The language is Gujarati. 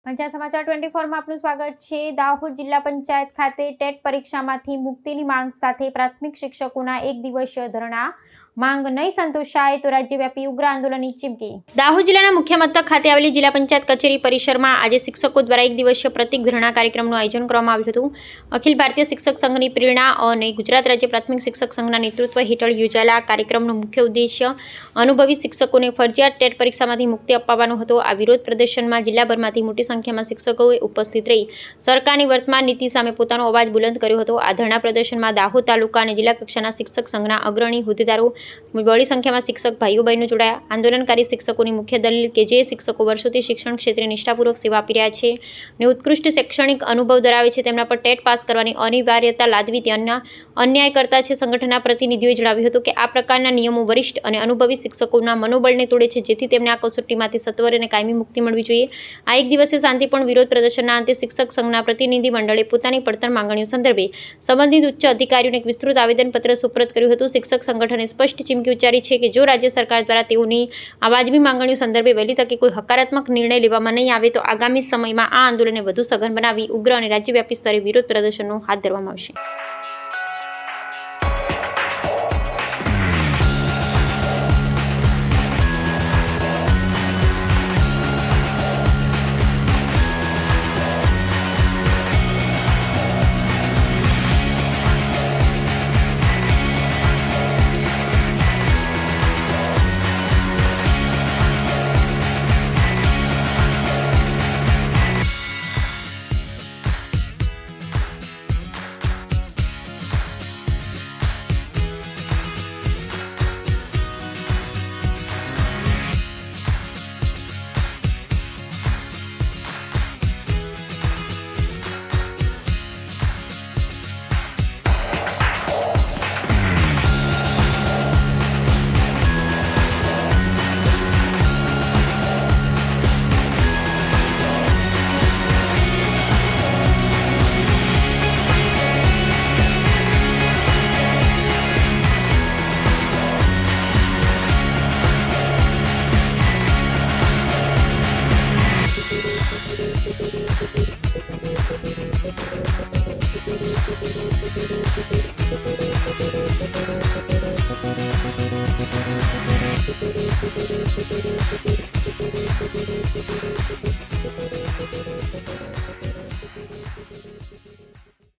પંચાયત સમાચાર 24 માં આપનું સ્વાગત છે। દાહોદ જિલ્લા પંચાયત ખાતે ટેટ પરીક્ષામાંથી મુક્તિની માંગ સાથે પ્રાથમિક શિક્ષકોના એક દિવસીય ધરણા। માંગ નહીં સંતોષાય તો રાજ્યવ્યાપી ઉગ્ર આંદોલનની ચીમકી। દાહોદ જિલ્લાના મુખ્ય મથક ખાતે આવેલી જિલ્લા પંચાયત કચેરી પરિસરમાં આજે શિક્ષકો દ્વારા એક દિવસીય પ્રતિક ધરણા કાર્યક્રમનું આયોજન કરવામાં આવ્યું હતું। અખિલ ભારતીય શિક્ષક સંઘની પ્રેરણા અને ગુજરાત રાજ્ય પ્રાથમિક શિક્ષક સંઘના નેતૃત્વ હેઠળ યોજાયેલા આ કાર્યક્રમનો મુખ્ય ઉદ્દેશ્ય અનુભવી શિક્ષકોને ફરજિયાત ટેટ પરીક્ષામાંથી મુક્તિ અપાવવાનો હતો। આ વિરોધ પ્રદર્શનમાં જિલ્લાભરમાંથી મોટી સંખ્યામાં શિક્ષકોએ ઉપસ્થિત રહી સરકારની વર્તમાન નીતિ સામે પોતાનો અવાજ બુલંદ કર્યો હતો। આ ધરણા પ્રદર્શનમાં દાહોદ તાલુકા અને જિલ્લા કક્ષાના શિક્ષક સંઘના અગ્રણી હોદ્દેદારો બહોળી સંખ્યામાં શિક્ષક ભાઈઓ બહેનો જોડાયા। આંદોલનકારી શિક્ષકોની મુખ્ય દલીલ કે જે શિક્ષકો વર્ષોથી શિક્ષણ ક્ષેત્રે નિષ્ઠાપૂર્વક સેવા આપી રહ્યા છે અને ઉત્કૃષ્ટ શૈક્ષણિક અનુભવ ધરાવે છે તેમના પર ટેટ પાસ કરવાની અનિવાર્યતા લાદવી તે અન્યાય કરતા છે। સંગઠનના પ્રતિનિધિઓએ જણાવ્યું હતું કે આ પ્રકારના નિયમો વરિષ્ઠ અને અનુભવી શિક્ષકોના મનોબળને તોડે છે જેથી તેમને આ કસોટીમાંથી સત્વરે અને કાયમી મુક્તિ મળવી જોઈએ। આ એક દિવસીય શાંતિપૂર્ણ વિરોધ પ્રદર્શનના અંતે શિક્ષક સંઘના પ્રતિનિધિ મંડળે પોતાની પડતર માંગણીઓ સંદર્ભે સંબંધિત ઉચ્ચ અધિકારીઓને એક વિસ્તૃત આવેદનપત્ર સુપ્રત કર્યું હતું। શિક્ષક સંગઠને સ્પષ્ટ ચીમકી ઉચ્ચારી છે કે જો રાજ્ય સરકાર દ્વારા તેઓની આ વાજબી માંગણીઓ સંદર્ભે વહેલી તકે કોઈ હકારાત્મક નિર્ણય લેવામાં નહીં આવે તો આગામી સમયમાં આ આંદોલનને વધુ સઘન બનાવી ઉગ્ર અને રાજ્યવ્યાપી સ્તરે વિરોધ પ્રદર્શનો હાથ ધરવામાં આવશે।